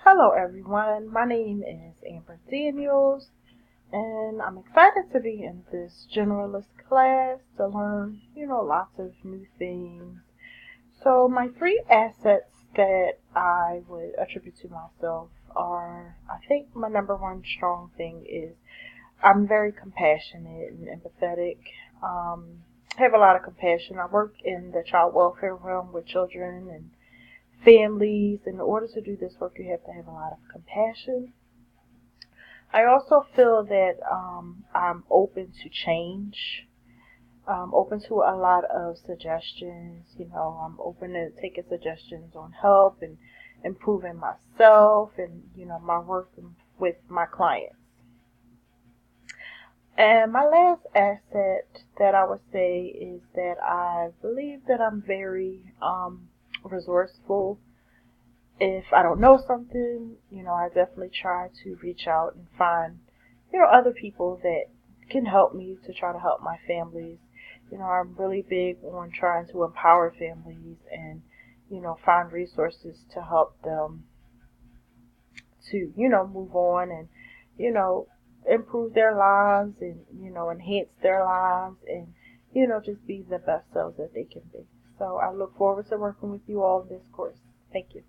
Hello everyone, my name is Amber Daniels and I'm excited to be in this generalist class to learn, lots of new things. So my three assets that I would attribute to myself are, I think my number one strong thing is I'm very compassionate and empathetic. I have a lot of compassion. I work in the child welfare realm with children and families. In order to do this work, you have to have a lot of compassion. I also feel that I'm open to change. I'm open to a lot of suggestions. I'm open to taking suggestions on help and improving myself and, my work with my clients. And my last asset that I would say is that I believe that I'm very resourceful. If I don't know something, I definitely try to reach out and find, other people that can help me to try to help my families. I'm really big on trying to empower families and, find resources to help them to, move on and, you know, improve their lives and, enhance their lives and, just be the best selves that they can be. So I look forward to working with you all in this course. Thank you.